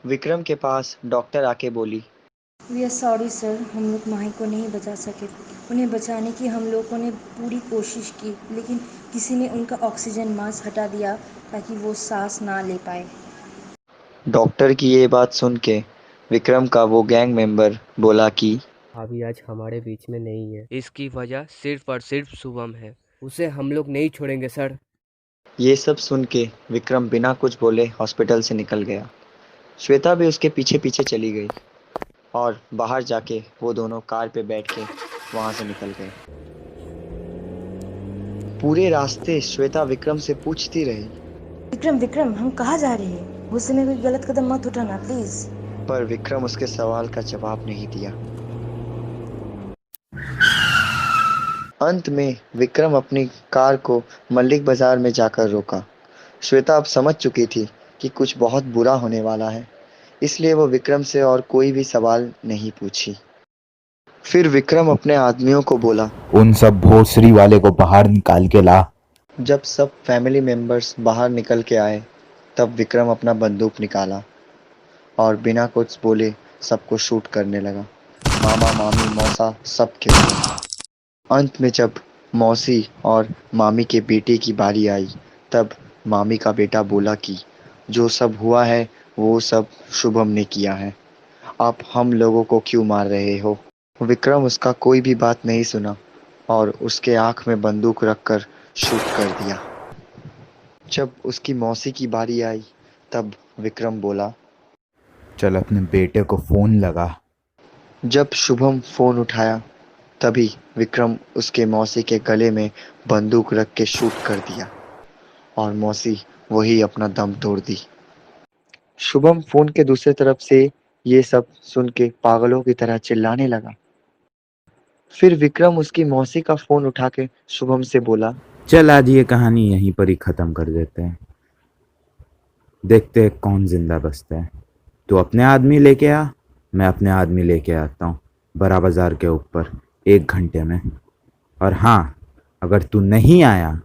विक्रम के पास डॉक्टर आके बोली, वी आर सॉरी सर, हम लोग माही को नहीं बचा सके। उन्हें बचाने की हम लोगों ने पूरी कोशिश की, लेकिन किसी ने उनका ऑक्सीजन मास्क हटा दिया ताकि वो सांस ना ले पाए। डॉक्टर की ये बात सुन के विक्रम का वो गैंग मेंबर बोला कि अभी आज हमारे बीच में नहीं है। इसकी वजह सिर्फ और सिर्फ शुभम है। उसे हम लोग नहीं छोड़ेंगे सर। ये सब सुन के विक्रम बिना कुछ बोले हॉस्पिटल से निकल गया। श्वेता भी उसके पीछे पीछे चली गई और बाहर जाके वो दोनों कार पे बैठ के वहां से निकल गए। पूरे रास्ते श्वेता विक्रम से पूछती रही, विक्रम विक्रम, हम कहाँ जा रहे हैं? गुस्से में कोई गलत कदम मत उठाना प्लीज। पर विक्रम उसके सवाल का जवाब नहीं दिया। अंत में विक्रम अपनी कार को मल्लिक बाजार में जाकर रोका। श्वेता अब समझ चुकी थी कि कुछ बहुत बुरा होने वाला है, इसलिए वो विक्रम से और कोई भी सवाल नहीं पूछी। फिर विक्रम अपने आदमियों को बोला, उन सब भोसरी वाले को बाहर निकाल के ला। जब सब फैमिली मेंबर्स बाहर निकल के आए, तब विक्रम अपना बंदूक निकाला और बिना कुछ बोले सबको शूट करने लगा। मामा मामी मौसा सब गिर गए। अंत में जब मौसी और मामी के बेटे की बारी आई, तब मामी का बेटा बोला कि जो सब हुआ है वो सब शुभम ने किया है। आप हम लोगों को क्यों मार रहे हो? विक्रम उसका कोई भी बात नहीं सुना और उसके आंख में बंदूक रखकर शूट कर दिया। जब उसकी मौसी की बारी आई, तब विक्रम बोला, चल अपने बेटे को फोन लगा। जब शुभम फोन उठाया, तभी विक्रम उसके मौसी के गले में बंदूक रख के शूट कर दिया और मौसी वही अपना दम तोड़ दी। शुभम फोन के दूसरे तरफ से ये सब सुन के पागलों की तरह चिल्लाने लगा। फिर विक्रम उसकी मौसी का फोन उठा के शुभम से बोला, चल आज ये कहानी यहीं पर ही खत्म कर देते हैं। देखते हैं कौन जिंदा बचता है। तू अपने आदमी लेके आ, मैं अपने आदमी लेके आता हूँ बड़ा बाजार के ऊपर 1 घंटे में। और हाँ, अगर तू नहीं आया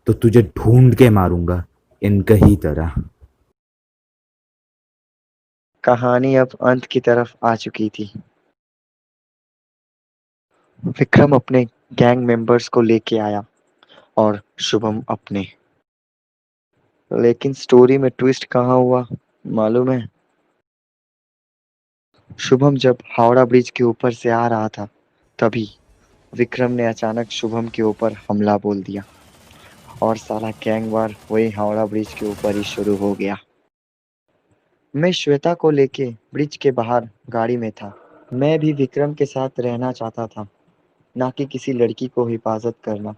तो तुझे ढूंढ के मारूंगा इनके ही तरह। कहानी अब अंत की तरफ आ चुकी थी। विक्रम अपने गैंग मेंबर्स को लेके आया और शुभम अपने। लेकिन स्टोरी में ट्विस्ट कहाँ हुआ मालूम है? शुभम जब हावड़ा ब्रिज के ऊपर से आ रहा था, तभी विक्रम ने अचानक शुभम के ऊपर हमला बोल दिया और साला गैंग वार वही हावड़ा ब्रिज के ऊपर ही शुरू हो गया। मैं श्वेता को लेके ब्रिज के बाहर गाड़ी में था। मैं भी विक्रम के साथ रहना चाहता था, ना कि किसी लड़की को हिफाजत करना।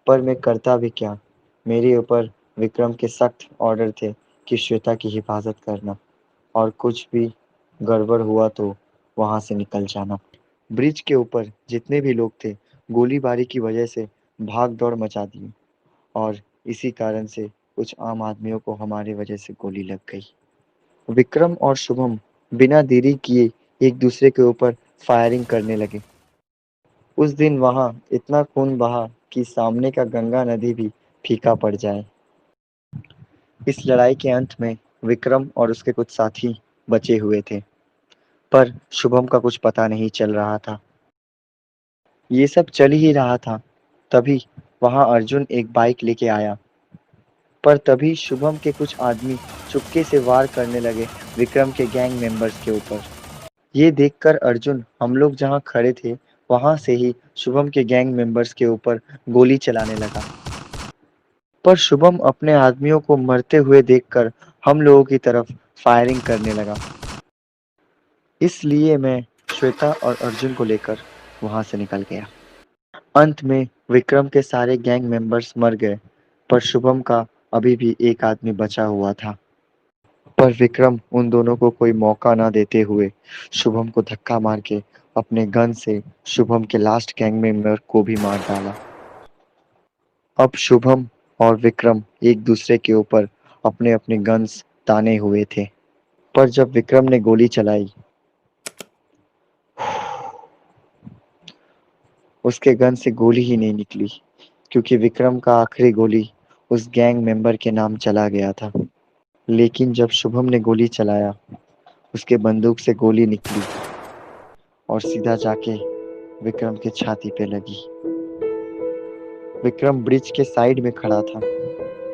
पर मैं करता भी क्या? मेरे ऊपर विक्रम के सख्त ऑर्डर थे कि श्वेता की हिफाजत करना और कुछ भी गड़बड़ हुआ तो वहां से निकल जाना। ब्रिज के ऊपर जितने भी लोग थे गोलीबारी की वजह से भाग दौड़ मचा दी और इसी कारण से कुछ आम आदमियों को हमारी वजह से गोली लग गई। विक्रम और शुभम बिना देरी किए एक दूसरे के ऊपर फायरिंग करने लगे। उस दिन वहां इतना खून बहा कि सामने का गंगा नदी भी फीका पड़ जाए। इस लड़ाई के अंत में विक्रम और उसके कुछ साथी बचे हुए थे, पर शुभम का कुछ पता नहीं चल रहा था। ये सब चल ही रहा था, तभी वहां अर्जुन एक बाइक लेके आया। पर तभी शुभम के कुछ आदमी चुपके से वार करने लगे विक्रम के गैंग मेंबर्स के ऊपर। ये देखकर अर्जुन हम लोग जहाँ खड़े थे वहां से ही शुभम के गैंग मेंबर्स के ऊपर गोली चलाने लगा। पर शुभम अपने आदमियों को मरते हुए देखकर हम लोगों की तरफ फायरिंग करने लगा। इसलिए मैं श्वेता और अर्जुन को लेकर वहां से निकल गया। अंत में विक्रम के सारे गैंग मेंबर्स मर गए, पर शुभम का अभी भी एक आदमी बचा हुआ था। पर विक्रम उन दोनों को कोई मौका ना देते हुए शुभम को धक्का मार के अपने गन से शुभम के लास्ट गैंग मेंबर को भी मार डाला। अब शुभम और विक्रम एक दूसरे के ऊपर अपने अपने गन्स ताने हुए थे। पर जब विक्रम ने गोली चलाई, उसके गन से गोली ही नहीं निकली, क्योंकि विक्रम का आखिरी गोली उस गैंग मेंबर के नाम चला गया था। लेकिन जब शुभम ने गोली चलाया, उसके बंदूक से गोली निकली और सीधा जाके विक्रम के छाती पे लगी। विक्रम ब्रिज के साइड में खड़ा था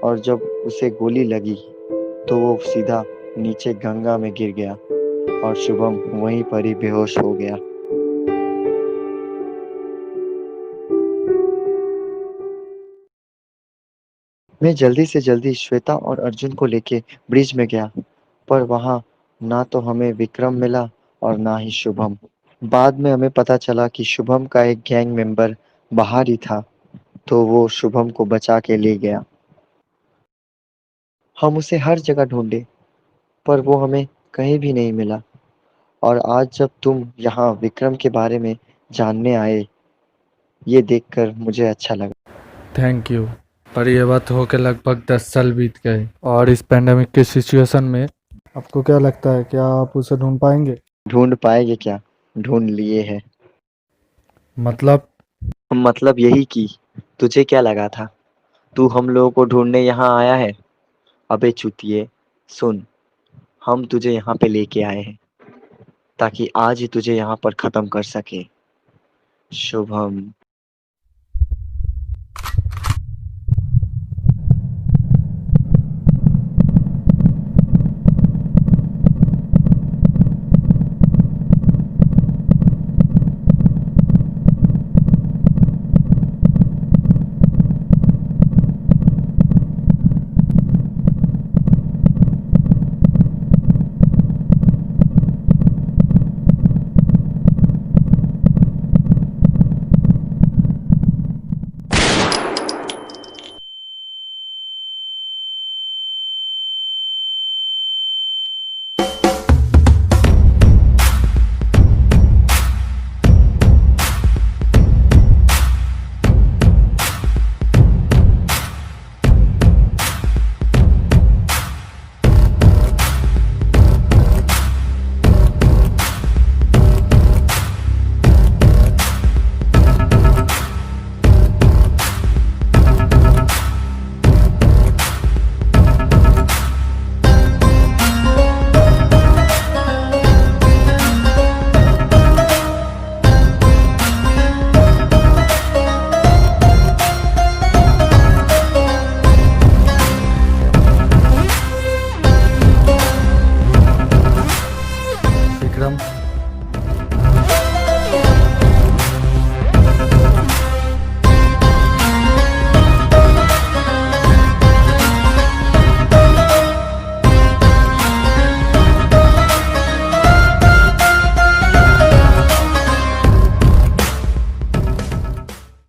और जब उसे गोली लगी तो वो सीधा नीचे गंगा में गिर गया और शुभम वहीं पर ही बेहोश हो गया। मैं जल्दी से जल्दी श्वेता और अर्जुन को लेके ब्रिज में गया, पर वहां ना तो हमें विक्रम मिला और ना ही शुभम। बाद में हमें पता चला कि शुभम का एक गैंग मेंबर बाहर ही था, तो वो शुभम को बचा के ले गया। हम उसे हर जगह ढूंढे, पर वो हमें कहीं भी नहीं मिला। और आज जब तुम यहाँ विक्रम के बारे में जानने आए, ये देखकर मुझे अच्छा लगा। Thank you. पर ये बात हो के लगभग 10 साल बीत गए और इस पेंडेमिक की सिचुएशन में आपको क्या लगता है, क्या आप उसे ढूंढ पाएंगे? ढूंढ पाएंगे क्या? ढूंढ लिए है। मतलब मतलब यही कि तुझे क्या लगा था तू हम लोगों को ढूंढने यहाँ आया है? अबे चूतिए, सुन, हम तुझे यहाँ पे लेके आए हैं ताकि आज ही तुझे यहाँ पर खत्म कर सके। शुभम।